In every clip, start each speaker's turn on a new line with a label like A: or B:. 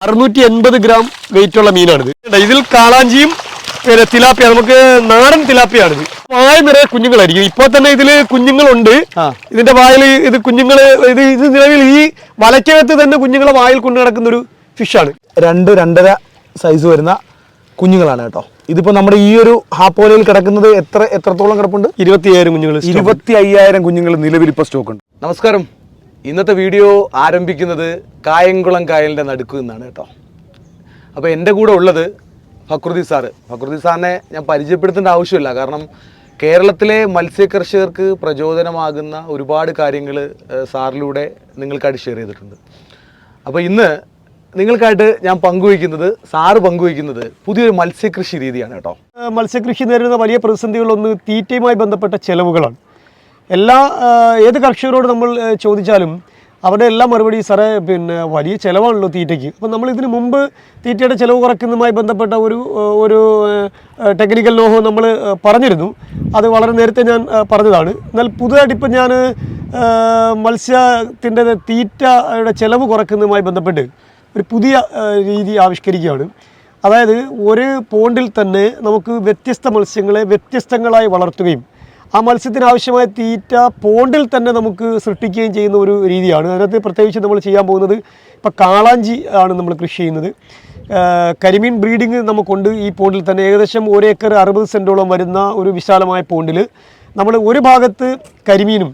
A: 680 gram weight ഉള്ള മീനാണിത്. ഇതിൽ കാളാഞ്ചിയും പിന്നെ തിലാപ്പിയ, നമുക്ക് നാടൻ തിലാപ്പിയാണിത്. വായ നിറയെ കുഞ്ഞുങ്ങളായിരിക്കും. ഇപ്പോൾ തന്നെ ഇതില് കുഞ്ഞുങ്ങളുണ്ട്. ഇതിന്റെ വായിൽ ഇത് കുഞ്ഞുങ്ങള് ഇത് നിലവിൽ ഈ വലക്കകത്ത് തന്നെ കുഞ്ഞുങ്ങളെ വായിൽ കൊണ്ടു നടക്കുന്ന ഒരു ഫിഷാണ്.
B: 2-2.5 സൈസ് വരുന്ന കുഞ്ഞുങ്ങളാണ് കേട്ടോ. ഇതിപ്പോ നമ്മുടെ ഈ ഒരു ഹാപ്പോലയിൽ കിടക്കുന്നത് എത്രത്തോളം കിടപ്പുണ്ട്?
A: 25,000 കുഞ്ഞുങ്ങൾ.
B: 25,000 കുഞ്ഞുങ്ങൾ നിലവിൽ ഇപ്പോൾ സ്റ്റോക്ക് ഉണ്ട്. നമസ്കാരം. ഇന്നത്തെ വീഡിയോ ആരംഭിക്കുന്നത് കായംകുളം കായലിൻ്റെ നടുക്ക് നിന്നാണ് കേട്ടോ. അപ്പോൾ എൻ്റെ കൂടെ ഉള്ളത് ഫക്രുദ്ദീൻ സാറ്. ഫക്രുദ്ദീൻ സാറിനെ ഞാൻ പരിചയപ്പെടുത്തേണ്ട ആവശ്യമില്ല, കാരണം കേരളത്തിലെ മത്സ്യകർഷകർക്ക് പ്രചോദനമാകുന്ന ഒരുപാട് കാര്യങ്ങൾ സാറിലൂടെ നിങ്ങൾക്കായിട്ട് ഷെയർ ചെയ്തിട്ടുണ്ട്. അപ്പോൾ ഇന്ന് നിങ്ങൾക്കായിട്ട് ഞാൻ സാറ് പങ്കുവയ്ക്കുന്നത് പുതിയൊരു മത്സ്യകൃഷി രീതിയാണ് കേട്ടോ.
A: മത്സ്യകൃഷി നേരിടുന്ന വലിയ പ്രതിസന്ധികളൊന്ന് തീറ്റയുമായി ബന്ധപ്പെട്ട ചെലവുകളാണ്. ഏത് കർഷകരോട് നമ്മൾ ചോദിച്ചാലും അവരുടെ എല്ലാ മറുപടി സാറേ പിന്നെ വലിയ ചിലവാണല്ലോ തീറ്റയ്ക്ക്. അപ്പം നമ്മൾ ഇതിന് മുമ്പ് തീറ്റയുടെ ചിലവ് കുറയ്ക്കുന്നതുമായി ബന്ധപ്പെട്ട ഒരു ടെക്നിക്കൽ നോഹോ നമ്മൾ പറഞ്ഞിരുന്നു. അത് വളരെ നേരത്തെ ഞാൻ പറഞ്ഞതാണ്. എന്നാൽ പുതുതായിട്ട് ഇപ്പം ഞാൻ മത്സ്യത്തിൻ്റെ തീറ്റയുടെ ചിലവ് കുറയ്ക്കുന്നതുമായി ബന്ധപ്പെട്ട് ഒരു പുതിയ രീതി ആവിഷ്കരിക്കുകയാണ്. അതായത് ഒരു പോണ്ടിൽ തന്നെ നമുക്ക് വ്യത്യസ്ത മത്സ്യങ്ങളെ വ്യത്യസ്തങ്ങളായി വളർത്തുകയും ആ മത്സ്യത്തിന് ആവശ്യമായ തീറ്റ പോണ്ടിൽ തന്നെ നമുക്ക് സൃഷ്ടിക്കുകയും ചെയ്യുന്ന ഒരു രീതിയാണ്. അതിനകത്ത് പ്രത്യേകിച്ച് നമ്മൾ ചെയ്യാൻ പോകുന്നത് ഇപ്പോൾ കാളാഞ്ചി ആണ് നമ്മൾ കൃഷി ചെയ്യുന്നത്. കരിമീൻ ബ്രീഡിങ് നമുക്കുണ്ട് ഈ പോണ്ടിൽ തന്നെ. ഏകദേശം 1 ഏക്കർ 60 സെൻറ്റോളം വരുന്ന ഒരു വിശാലമായ പോണ്ടിൽ നമ്മൾ ഒരു ഭാഗത്ത് കരിമീനും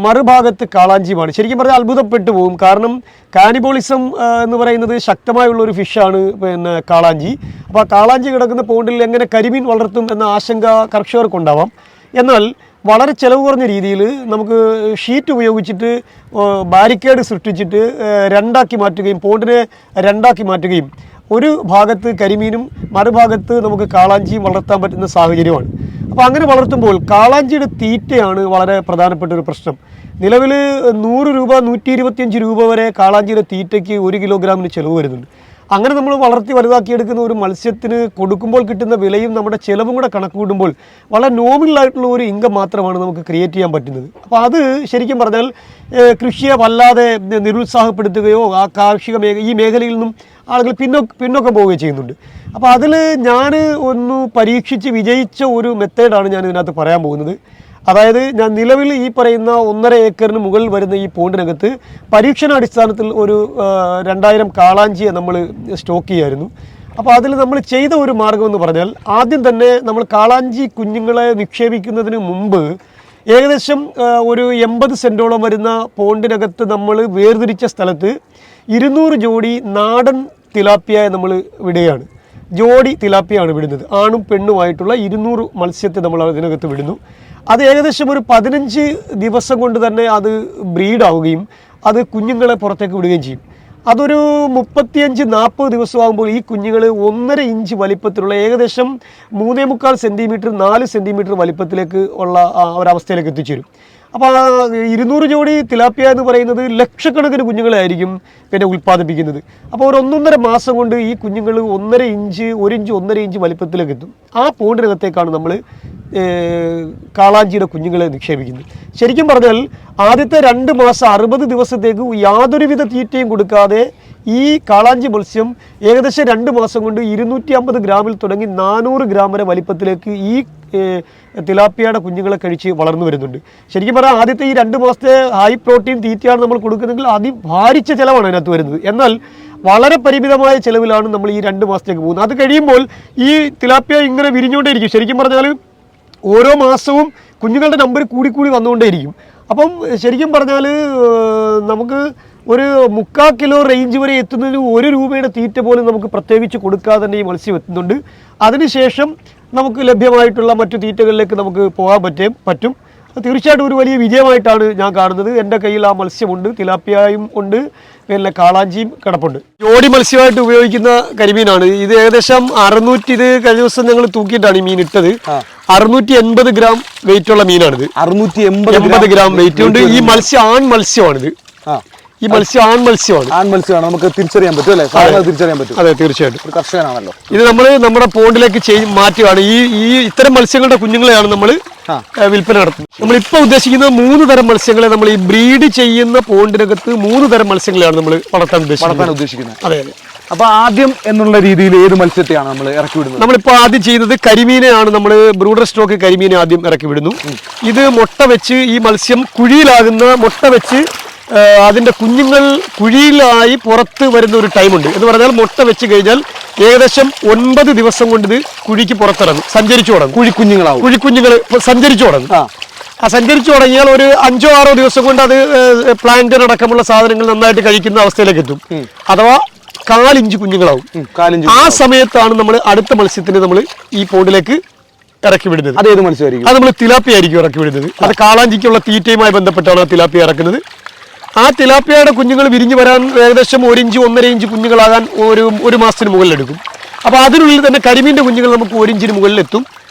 A: മറുഭാഗത്ത് കാളാഞ്ചിയുമാണ്. ശരിക്കും പറഞ്ഞാൽ അത്ഭുതപ്പെട്ടു പോകും. കാരണം കാനിബോളിസം എന്ന് പറയുന്നത് ശക്തമായുള്ളൊരു ഫിഷാണ് പിന്നെ കാളാഞ്ചി. അപ്പോൾ ആ കാളാഞ്ചി കിടക്കുന്ന പോണ്ടിൽ എങ്ങനെ കരിമീൻ വളർത്തും എന്ന ആശങ്ക കർഷകർക്കുണ്ടാവാം. എന്നാൽ വളരെ ചിലവ് കുറഞ്ഞ രീതിയിൽ നമുക്ക് ഷീറ്റ് ഉപയോഗിച്ചിട്ട് ബാരിക്കേഡ് സൃഷ്ടിച്ചിട്ട് പോണ്ടിനെ രണ്ടാക്കി മാറ്റുകയും ഒരു ഭാഗത്ത് കരിമീനും മറുഭാഗത്ത് നമുക്ക് കാളാഞ്ചിയും വളർത്താൻ പറ്റുന്ന സാഹചര്യമാണ്. അപ്പോൾ അങ്ങനെ വളർത്തുമ്പോൾ കാളാഞ്ചിയുടെ തീറ്റയാണ് വളരെ പ്രധാനപ്പെട്ട ഒരു പ്രശ്നം. നിലവിൽ 100 രൂപ 125 രൂപ വരെ കാളാഞ്ചിയുടെ തീറ്റയ്ക്ക് 1 കിലോഗ്രാമിന് ചിലവ് വരുന്നുണ്ട്. അങ്ങനെ നമ്മൾ വളർത്തി വലുതാക്കിയെടുക്കുന്ന ഒരു മത്സ്യത്തിന് കൊടുക്കുമ്പോൾ കിട്ടുന്ന വിലയും നമ്മുടെ ചിലവും കൂടെ കണക്ക് കൂട്ടുമ്പോൾ വളരെ നോമിനലായിട്ടുള്ള ഒരു ഇൻകം മാത്രമാണ് നമുക്ക് ക്രിയേറ്റ് ചെയ്യാൻ പറ്റുന്നത്. അപ്പോൾ അത് ശരിക്കും പറഞ്ഞാൽ കൃഷിയെ വല്ലാതെ നിരുത്സാഹപ്പെടുത്തുകയോ ആ ഈ മേഖലയിൽ നിന്നും ആളുകൾ പിന്നോക്കം പോവുകയോ ചെയ്യുന്നുണ്ട്. അപ്പോൾ അതിൽ ഞാൻ ഒന്ന് പരീക്ഷിച്ച് വിജയിച്ച ഒരു മെത്തേഡാണ് ഞാൻ ഇതിനകത്ത് പറയാൻ പോകുന്നത്. അതായത് ഞാൻ നിലവിൽ ഈ പറയുന്ന 1.5 ഏക്കറിന് മുകളിൽ വരുന്ന ഈ പോണ്ടിനകത്ത് പരീക്ഷണാടിസ്ഥാനത്തിൽ ഒരു 2000 കാളാഞ്ചിയെ നമ്മൾ സ്റ്റോക്ക് ചെയ്യായിരുന്നു. അപ്പോൾ അതിൽ നമ്മൾ ചെയ്ത ഒരു മാർഗ്ഗം എന്ന് പറഞ്ഞാൽ, ആദ്യം തന്നെ നമ്മൾ കാളാഞ്ചി കുഞ്ഞുങ്ങളെ നിക്ഷേപിക്കുന്നതിന് മുമ്പ് ഏകദേശം ഒരു 80 സെൻറ്റോളം വരുന്ന പോണ്ടിനകത്ത് നമ്മൾ വേർതിരിച്ച സ്ഥലത്ത് 200 ജോഡി നാടൻ തിലാപ്പിയായ നമ്മൾ വിടുകയാണ്. ജോഡി തിലാപ്പിയാണ് വിടുന്നത്. ആണും പെണ്ണുമായിട്ടുള്ള 200 മത്സ്യത്തെ നമ്മൾ അതിനകത്ത് വിടുന്നു. അത് ഏകദേശം ഒരു 15 ദിവസം കൊണ്ട് തന്നെ അത് ബ്രീഡാവുകയും അത് കുഞ്ഞുങ്ങളെ പുറത്തേക്ക് വിടുകയും ചെയ്യും. അതൊരു 35-40 ദിവസമാകുമ്പോൾ ഈ കുഞ്ഞുങ്ങൾ 1.5 ഇഞ്ച് വലിപ്പത്തിലുള്ള ഏകദേശം 3.25 സെൻറ്റിമീറ്റർ 4 സെൻറ്റിമീറ്റർ വലിപ്പത്തിലേക്ക് ഉള്ള ഒരവസ്ഥയിലേക്ക് എത്തിച്ചേരും. അപ്പോൾ 200 ജോഡി തിലാപ്പിയ എന്ന് പറയുന്നത് ലക്ഷക്കണക്കിന് കുഞ്ഞുങ്ങളായിരിക്കും പിന്നെ ഉൽപ്പാദിപ്പിക്കുന്നത്. അപ്പോൾ ഒരു 1.5 മാസം കൊണ്ട് ഈ കുഞ്ഞുങ്ങൾ 1.5 ഇഞ്ച് 1.5 ഇഞ്ച് വലിപ്പത്തിലേക്ക് എത്തും. ആ പോണ്ടിനകത്തേക്കാണ് നമ്മൾ കാളാഞ്ചിയുടെ കുഞ്ഞുങ്ങളെ നിക്ഷേപിക്കുന്നത്. ശരിക്കും പറഞ്ഞാൽ ആദ്യത്തെ 2 മാസം 60 ദിവസത്തേക്ക് യാതൊരുവിധ തീറ്റയും കൊടുക്കാതെ ഈ കാളാഞ്ചി മത്സ്യം ഏകദേശം 2 മാസം കൊണ്ട് 250 ഗ്രാമിൽ തുടങ്ങി 400 ഗ്രാം വരെ വലിപ്പത്തിലേക്ക് ഈ തിലാപ്പിയയുടെ കുഞ്ഞുങ്ങളെ കഴിച്ച് വളർന്നു വരുന്നുണ്ട്. ശരിക്കും പറഞ്ഞാൽ ആദ്യത്തെ ഈ 2 മാസത്തെ ഹൈ പ്രോട്ടീൻ തീറ്റയാണ് നമ്മൾ കൊടുക്കുന്നതെങ്കിൽ അതിഭാരിച്ച ചിലവാണ് അതിനകത്ത് വരുന്നത്. എന്നാൽ വളരെ പരിമിതമായ ചിലവിലാണ് നമ്മൾ ഈ 2 മാസത്തേക്ക് പോകുന്നത്. അത് കഴിയുമ്പോൾ ഈ തിലാപ്പിയ ഇങ്ങനെ വിരിഞ്ഞുകൊണ്ടേയിരിക്കും. ശരിക്കും പറഞ്ഞാൽ ഓരോ മാസവും കുഞ്ഞുങ്ങളുടെ നമ്പർ കൂടി വന്നുകൊണ്ടേയിരിക്കും. അപ്പം ശരിക്കും പറഞ്ഞാൽ നമുക്ക് ഒരു 3/4 കിലോ റേഞ്ച് വരെ എത്തുന്നതിന് 1 രൂപയുടെ തീറ്റ പോലും നമുക്ക് പ്രത്യേകിച്ച് കൊടുക്കാതെ തന്നെ ഈ മത്സ്യം എത്തുന്നുണ്ട്. അതിനുശേഷം നമുക്ക് ലഭ്യമായിട്ടുള്ള മറ്റു തീറ്റകളിലേക്ക് നമുക്ക് പോകാൻ പറ്റും. തീർച്ചയായിട്ടും ഒരു വലിയ വിജയമായിട്ടാണ് ഞാൻ കാണുന്നത്. എൻ്റെ കയ്യിൽ ആ മത്സ്യമുണ്ട്, തിലാപ്പിയായും ഉണ്ട്, പിന്നെ കാളാഞ്ചിയും കിടപ്പുണ്ട്. ജോഡി മത്സ്യമായിട്ട് ഉപയോഗിക്കുന്ന കരിമീനാണ് ഇത്. ഏകദേശം 600, ഇത് കഴിഞ്ഞ ദിവസം ഞങ്ങൾ തൂക്കിയിട്ടാണ് ഈ മീൻ ഇട്ടത്. 680 ഗ്രാം വെയിറ്റ് ഉള്ള മീനാണിത്. 680 ഗ്രാം വെയിറ്റ് ഉണ്ട്. ഈ മത്സ്യം ആൺ മത്സ്യമാണിത്. ഈ മത്സ്യം ആൺ മത്സ്യമാണ്.
B: നമുക്ക് തിരിച്ചറിയാൻ പറ്റും അല്ലേ? തിരിച്ചറിയാൻ പറ്റും.
A: അതെ, തീർച്ചയായിട്ടും.
B: ഒരു കർഷകനാണല്ലോ.
A: ഇത് നമ്മൾ നമ്മുടെ പോണ്ടിലേക്ക് മാറ്റുകയാണ്. ഈ ഇത്തരം മത്സ്യങ്ങളുടെ കുഞ്ഞുങ്ങളെയാണ് നമ്മൾ വിൽപ്പന നടത്തുന്നത്. നമ്മളിപ്പോൾ ഉദ്ദേശിക്കുന്നത് 3 തരം മത്സ്യങ്ങളെ നമ്മൾ ഈ ബ്രീഡ് ചെയ്യുന്ന പോണ്ടിനകത്ത് 3 തരം മത്സ്യങ്ങളെയാണ് നമ്മൾ വളർത്താൻ ഉദ്ദേശിക്കുന്നത്. അതെ അതെ.
B: അപ്പൊ ആദ്യം എന്നുള്ള രീതിയിൽ ഏത് മത്സ്യത്തെയാണ് നമ്മൾ ഇറക്കി വിടുന്നത്?
A: നമ്മളിപ്പോൾ ആദ്യം ചെയ്യുന്നത് കരിമീനെയാണ്. നമ്മൾ ബ്രൂഡർ സ്റ്റോക്ക് കരിമീനെ ആദ്യം ഇറക്കി വിടുന്നു. ഇത് മുട്ട വെച്ച് ഈ മത്സ്യം കുഴിയിലാകുന്ന മുട്ട വെച്ച് അതിൻ്റെ കുഞ്ഞുങ്ങൾ കുഴിയിലായി പുറത്ത് വരുന്ന ഒരു ടൈമുണ്ട്. എന്ന് പറഞ്ഞാൽ മുട്ട വെച്ച് കഴിഞ്ഞാൽ ഏകദേശം 9 ദിവസം കൊണ്ട് ഇത് കുഴിക്ക് പുറത്തിറങ്ങും, സഞ്ചരിച്ചു തുടങ്ങും. കുഴിക്കുഞ്ഞുങ്ങൾ സഞ്ചരിച്ചു തുടങ്ങും. ആ സഞ്ചരിച്ചു തുടങ്ങിയാൽ ഒരു 5-6 ദിവസം കൊണ്ട് അത് പ്ലാങ്ടൺ അടക്കമുള്ള സാധനങ്ങൾ നന്നായിട്ട് കഴിക്കുന്ന അവസ്ഥയിലേക്ക് എത്തും. അഥവാ 1/4 ഇഞ്ച് കുഞ്ഞുങ്ങളാവും. ആ സമയത്താണ് നമ്മൾ അടുത്ത മത്സ്യത്തിന് നമ്മൾ ഈ പോണ്ടിലേക്ക് ഇറക്കി വിടുന്നത്.
B: അതേത് മത്സ്യമായിരിക്കും?
A: അത് നമ്മൾ തിലാപ്പിയ ആയിരിക്കും ഇറക്കി വിടുന്നത്. അത് കാളാഞ്ചിക്കുള്ള തീറ്റയുമായി ബന്ധപ്പെട്ടാണ് ആ തിലാപ്പിയ ഇറക്കുന്നത്. ആ തിലാപ്പിയയുടെ കുഞ്ഞുങ്ങൾ വിരിഞ്ഞു വരാൻ ഏകദേശം 1 ഇഞ്ച് 1.5 ഇഞ്ച് കുഞ്ഞുങ്ങളാകാൻ ഒരു മാസത്തിന് മുകളിലെടുക്കും. അപ്പോൾ അതിനുള്ളിൽ തന്നെ കരിമീൻ്റെ കുഞ്ഞുങ്ങൾ നമുക്ക് 1 ഇഞ്ചിന് മുകളിലെത്തും.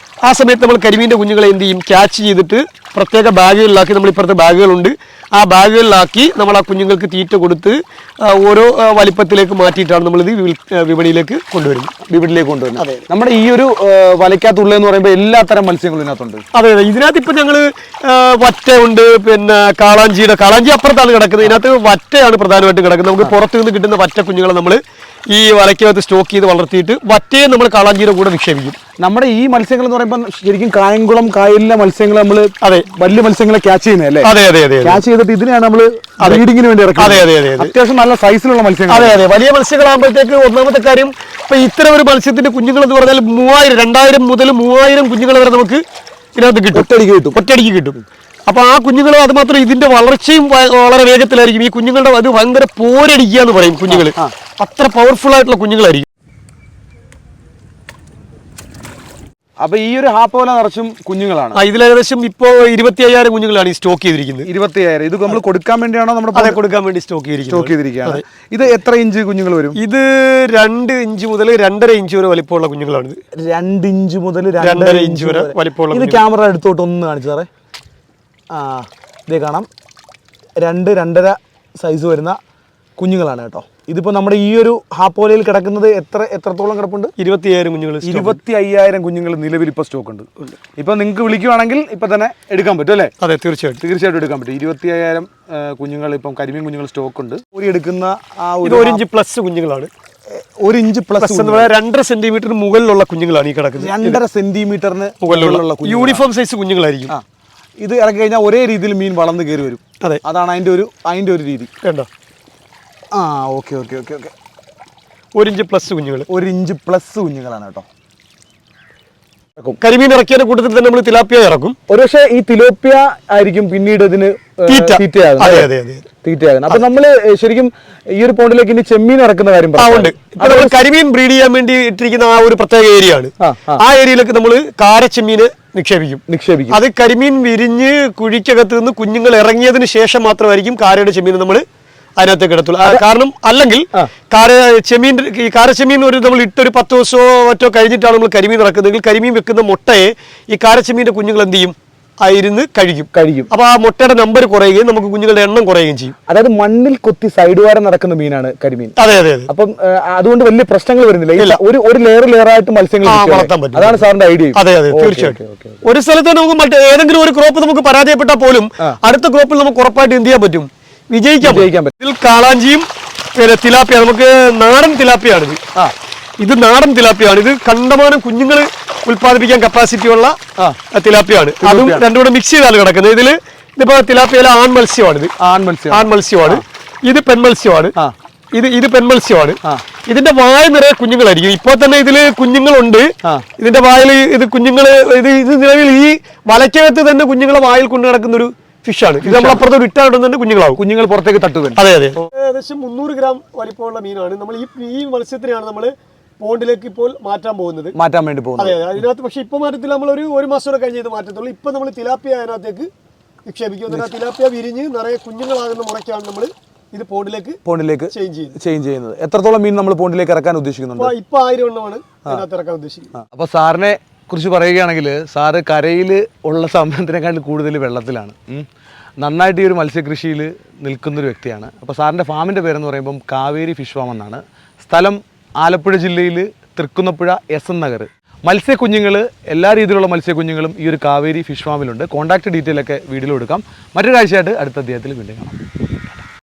A: ആ സമയത്ത് നമ്മൾ കരിമീൻ്റെ കുഞ്ഞുങ്ങളെ എന്ത് ചെയ്യും? ക്യാച്ച് ചെയ്തിട്ട് പ്രത്യേക ബാഗുകളിലാക്കി, നമ്മളിപ്പുറത്തെ ബാഗുകളുണ്ട്, ആ ബാഗുകളിലാക്കി നമ്മൾ ആ കുഞ്ഞുങ്ങൾക്ക് തീറ്റ കൊടുത്ത് ഓരോ വലിപ്പത്തിലേക്ക് മാറ്റിയിട്ടാണ് നമ്മളിത് വിപണിയിലേക്ക് കൊണ്ടുവരുന്നത്.
B: അതെ. നമ്മുടെ ഈ ഒരു വലയ്ക്കകത്തുള്ളതെന്ന് പറയുമ്പോൾ എല്ലാത്തരം മത്സ്യങ്ങളും ഇതിനകത്തുണ്ട്.
A: അതെ അതെ. ഇതിനകത്ത് ഇപ്പം ഞങ്ങൾ വറ്റ ഉണ്ട്, പിന്നെ കാളാഞ്ചി അപ്പുറത്താണ് കിടക്കുന്നത്. ഇതിനകത്ത് വറ്റയാണ് പ്രധാനമായിട്ടും കിടക്കുന്നത്. നമുക്ക് പുറത്തു നിന്ന് കിട്ടുന്ന വറ്റ കുഞ്ഞുങ്ങളെ നമ്മൾ ഈ വലയ്ക്കകത്ത് സ്റ്റോക്ക് ചെയ്ത് വളർത്തിയിട്ട് വറ്റയെ നമ്മൾ കാളാഞ്ചിയുടെ കൂടെ നിക്ഷേപിക്കും.
B: നമ്മുടെ ഈ മത്സ്യങ്ങൾ എന്ന് പറയുമ്പോൾ ശരിക്കും കായംകുളം കായലിലെ മത്സ്യങ്ങൾ നമ്മൾ വലിയ മത്സ്യങ്ങളെ ക്യാച്ച് ചെയ്യുന്നതല്ലേ?
A: അതെ അതെ അതെ.
B: ക്യാച്ച് ചെയ്തിട്ട് ഇതിനെയാണ് നമ്മൾ ബ്രീഡിങ്ങിന് വേണ്ടി ഇറക്കുന്നത്.
A: അതെ അതെ അതെ.
B: അത്യാവശ്യം നല്ല സൈസിലുള്ള മത്സ്യങ്ങൾ.
A: അതെ അതെ. വലിയ മത്സ്യങ്ങളാകുമ്പോഴത്തേക്ക് ഒന്നാമത്തെ കാര്യം, ഇപ്പൊ ഇത്തരം ഒരു മത്സ്യത്തിന്റെ കുഞ്ഞുങ്ങൾ എന്ന് പറഞ്ഞാൽ 2000 മുതൽ 3000 കുഞ്ഞുങ്ങൾ വരെ നമുക്ക് ഇതിനകത്ത് കിട്ടും. ഒറ്റയടിക്ക് കിട്ടും. അപ്പൊ ആ കുഞ്ഞുങ്ങൾ അത് മാത്രം ഇതിന്റെ വളർച്ചയും വളരെ വേഗത്തിലായിരിക്കും. ഈ കുഞ്ഞുങ്ങളുടെ അത് ഭയങ്കര പോരടിക്കുക എന്ന് പറയും കുഞ്ഞുങ്ങൾ. അത്ര പവർഫുൾ ആയിട്ടുള്ള കുഞ്ഞുങ്ങളായിരിക്കും.
B: അപ്പൊ ഈ ഒരു ഹാപ്പോല നിറച്ചും കുഞ്ഞുങ്ങളാണ്.
A: ഇതിൽ ഏകദേശം ഇപ്പോ 25,000 കുഞ്ഞുങ്ങളാണ് ഈ സ്റ്റോക്ക് ചെയ്തിരിക്കുന്നത്.
B: 25,000. ഇത് നമ്മൾ കൊടുക്കാൻ വേണ്ടിയാണോ? നമ്മുടെ
A: കൊടുക്കാൻ വേണ്ടി സ്റ്റോക്ക് ചെയ്തിരിക്കുകയാണ്.
B: ഇത് എത്ര ഇഞ്ച് കുഞ്ഞുങ്ങൾ വരും?
A: ഇത് 2 ഇഞ്ച് മുതൽ 2.5 ഇഞ്ച് വരെ വലിപ്പമുള്ള കുഞ്ഞുങ്ങളാണ്.
B: 2 ഇഞ്ച് മുതൽ
A: 2.5 ഇഞ്ച് വരെ വലിപ്പമുള്ള.
B: ഇത് ക്യാമറ എടുത്തോട്ട് ഒന്ന് കാണിച്ചു സാറേ. ഇതേ കാണാം, 2-2.5 സൈസ് വരുന്ന കുഞ്ഞുങ്ങളാണ് കേട്ടോ. ഇതിപ്പോൾ നമ്മുടെ ഈ ഒരു ഹാപ്പോലയിൽ കിടക്കുന്നത് എത്രത്തോളം കിടപ്പുണ്ട്?
A: 25,000 കുഞ്ഞുങ്ങൾ.
B: 25,000 കുഞ്ഞുങ്ങൾ നിലവിൽ ഇപ്പോൾ സ്റ്റോക്ക് ഉണ്ട്. ഇപ്പൊ നിങ്ങൾക്ക് വിളിക്കുവാണെങ്കിൽ ഇപ്പൊ തന്നെ എടുക്കാൻ പറ്റും അല്ലേ?
A: അതെ, തീർച്ചയായിട്ടും എടുക്കാൻ പറ്റും.
B: 25,000 കുഞ്ഞുങ്ങൾ ഇപ്പം കരിമീൻ കുഞ്ഞുങ്ങൾ സ്റ്റോക്ക് ഉണ്ട്. എടുക്കുന്ന ആ
A: 1 ഇഞ്ച് പ്ലസ് കുഞ്ഞുങ്ങളാണ്.
B: 1 ഇഞ്ച് പ്ലസ്
A: 2.5 സെന്റിമീറ്റർ മുകളിലുള്ള കുഞ്ഞുങ്ങളാണ് ഈ കിടക്കുന്നത്.
B: 2.5 സെന്റിമീറ്ററിന് മുകളിലുള്ള
A: യൂണിഫോം സൈസ് കുഞ്ഞുങ്ങളായിരിക്കും.
B: ഇത് ഇറക്കി കഴിഞ്ഞാൽ ഒരേ രീതിയിൽ മീൻ വളർന്ന് കയറി വരും.
A: അതെ,
B: അതാണ് അതിന്റെ ഒരു രീതി.
A: കണ്ടോ?
B: ഓക്കെ.
A: 1 ഇഞ്ച് പ്ലസ് കുഞ്ഞുങ്ങൾ.
B: 1 ഇഞ്ച് പ്ലസ് കുഞ്ഞുങ്ങളാണ് കേട്ടോ.
A: കരിമീൻ ഇറക്കിയതിന്റെ കൂട്ടത്തിൽ തന്നെ നമ്മൾ തിലാപ്പിയ ഇറക്കും.
B: ഒരുപക്ഷെ ഈ തിലോപ്പിയ ആയിരിക്കും പിന്നീട് ഇതിന് തീറ്റയാകുന്നത്. അപ്പൊ നമ്മള് ശരിക്കും ഈ ഒരു പോണ്ടിലേക്ക് ഇനി ചെമ്മീൻ ഇറക്കുന്ന കാര്യം
A: ഉണ്ട്. നമ്മൾ കരിമീൻ ബ്രീഡ് ചെയ്യാൻ വേണ്ടി ഇട്ടിരിക്കുന്ന ആ ഒരു പ്രത്യേക ഏരിയ ആണ്. ആ ഏരിയയിലേക്ക് നമ്മൾ കാരച്ചെമ്മീന് നിക്ഷേപിക്കും. അത് കരിമീൻ വിരിഞ്ഞ് കുഴിക്കകത്ത് നിന്ന് കുഞ്ഞുങ്ങൾ ഇറങ്ങിയതിന് ശേഷം മാത്രമായിരിക്കും കാരയുടെ ചെമ്മീൻ നമ്മൾ അതിനകത്തേക്ക് എടുത്തുള്ളൂ. കാരണം അല്ലെങ്കിൽ കാരച്ചെമ്മീൻ നമ്മൾ ഇട്ടൊരു 10 ദിവസമോ മറ്റോ കഴിഞ്ഞിട്ടാണ് നമ്മൾ കരിമീൻ ഇറക്കുന്നതെങ്കിൽ കരിമീൻ വെക്കുന്ന മുട്ടയെ ഈ കാരച്ചെമ്മീന്റെ കുഞ്ഞുങ്ങൾ എന്ത് ചെയ്യും? ആയിരുന്നു കഴിക്കും. അപ്പൊ ആ മുട്ടയുടെ നമ്പർ കുറയുകയും നമുക്ക് കുഞ്ഞുങ്ങളുടെ എണ്ണം കുറയുകയും ചെയ്യും.
B: അതായത് മണ്ണിൽ കൊത്തി സൈഡ് വാരം നടക്കുന്ന മീനാണ് കരിമീൻ.
A: അതെ.
B: അപ്പം അതുകൊണ്ട് വലിയ പ്രശ്നങ്ങൾ വരുന്നില്ല. ഒരു ലെയറായിട്ട് മത്സ്യങ്ങൾ വളർത്താൻ പറ്റും. അതാണ് സാറിന്റെ ഐഡിയ.
A: അതെ, തീർച്ചയായിട്ടും. ഒരു സ്ഥലത്ത് നമുക്ക് ഏതെങ്കിലും ഒരു ക്രോപ്പ് നമുക്ക് പരാജയപ്പെട്ടാൽ പോലും അടുത്ത ക്രോപ്പിൽ നമുക്ക് ഉറപ്പായിട്ട് എന്ത് ചെയ്യാൻ പറ്റും? വിജയിക്കാൻ പറ്റും. ഇതിൽ കാളാഞ്ചിയും പിന്നെ തിലാപ്പിയ, നമുക്ക് നാടൻ തിലാപ്പിയാണിത്. ഇത് നാടൻ തിലാപ്പിയാണ്. ഇത് കണ്ടമാനം കുഞ്ഞുങ്ങൾ ഉൽപ്പാദിപ്പിക്കാൻ കപ്പാസിറ്റി ഉള്ള തിലാപ്പിയാണ്. അതും രണ്ടും കൂടെ മിക്സ് ചെയ്താണ് കിടക്കുന്നത്. ഇതിപ്പോ തിലാപ്പിയയിലെ ആൺമത്സ്യമാണ്. ഇത് പെൺമത്സ്യമാണ്. ഇത് പെൺമത്സ്യമാണ്. ഇതിന്റെ വായ നിറയെ കുഞ്ഞുങ്ങളായിരിക്കും. ഇപ്പൊ തന്നെ ഇതില് കുഞ്ഞുങ്ങളുണ്ട്. ഇതിന്റെ വായിൽ ഇത് നിലവിൽ ഈ വലയ്ക്കകത്ത് തന്നെ കുഞ്ഞുങ്ങളെ വായിൽ കൊണ്ടു നടക്കുന്ന ഒരു ഫിഷാണ്. ഇത് നമ്മൾ അപ്പുറത്ത് വിട്ടാടുന്നതിന്റെ കുഞ്ഞുങ്ങൾ പുറത്തേക്ക് തട്ടുക. അതെ. ഏകദേശം 300 ഗ്രാം വലിപ്പമുള്ള മീനാണ്. നമ്മൾ ഈ മത്സ്യത്തിനെയാണ് നമ്മൾ പോണ്ടിലേക്ക് ഇപ്പോൾ മാറ്റാൻ വേണ്ടി പോകുന്നത്. അതെ, അതിനകത്ത് പക്ഷെ ഇപ്പൊ മാറ്റത്തിൽ നമ്മൾ ഒരു മാസം കൂടെ കഴിഞ്ഞ് ഇത് മാറ്റത്തുള്ളൂ. ഇപ്പൊ നമ്മൾ തിലാപ്പിയ അതിനകത്തേക്ക് നിക്ഷേപിക്കും. തിലാപ്പിയ വിരിഞ്ഞ് നിറയെ കുഞ്ഞുങ്ങളാകുന്ന മുറയ്ക്കാണ് നമ്മൾ ഇത് പോണ്ടിലേക്ക് ചേഞ്ച് ചെയ്യുന്നത്.
B: എത്രത്തോളം മീൻ നമ്മൾ പോണ്ടിലേക്ക് ഇറക്കാൻ ഉദ്ദേശിക്കുന്നുണ്ട്?
A: ഇപ്പൊ 1000 എണ്ണമാണ് അതിനകത്ത് ഇറക്കാൻ ഉദ്ദേശിക്കുന്നത്.
B: അപ്പൊ സാറിനെ കുറിച്ച് പറയുകയാണെങ്കിൽ സാറ് കരയിൽ ഉള്ള സമയത്തിനേക്കാൾ കൂടുതൽ വെള്ളത്തിലാണ്. നന്നായിട്ട് ഈ ഒരു മത്സ്യകൃഷിയിൽ നിൽക്കുന്നൊരു വ്യക്തിയാണ്. അപ്പോൾ സാറിൻ്റെ ഫാമിൻ്റെ പേരെന്ന് പറയുമ്പം കാവേരി ഫിഷ് ഫാം എന്നാണ്. സ്ഥലം ആലപ്പുഴ ജില്ലയിൽ തൃക്കുന്നപ്പുഴ SN നഗർ. മത്സ്യക്കുഞ്ഞുങ്ങൾ, എല്ലാ രീതിയിലുള്ള മത്സ്യക്കുഞ്ഞുങ്ങളും ഈ ഒരു കാവേരി ഫിഷ് ഫാമിലുണ്ട്. കോൺടാക്ട് ഡീറ്റെയിൽ ഒക്കെ വീഡിയോയിൽ കൊടുക്കാം. മറ്റൊരു കാഴ്ചയായിട്ട് അടുത്ത അധ്യായത്തിൽ വീണ്ടും കാണാം.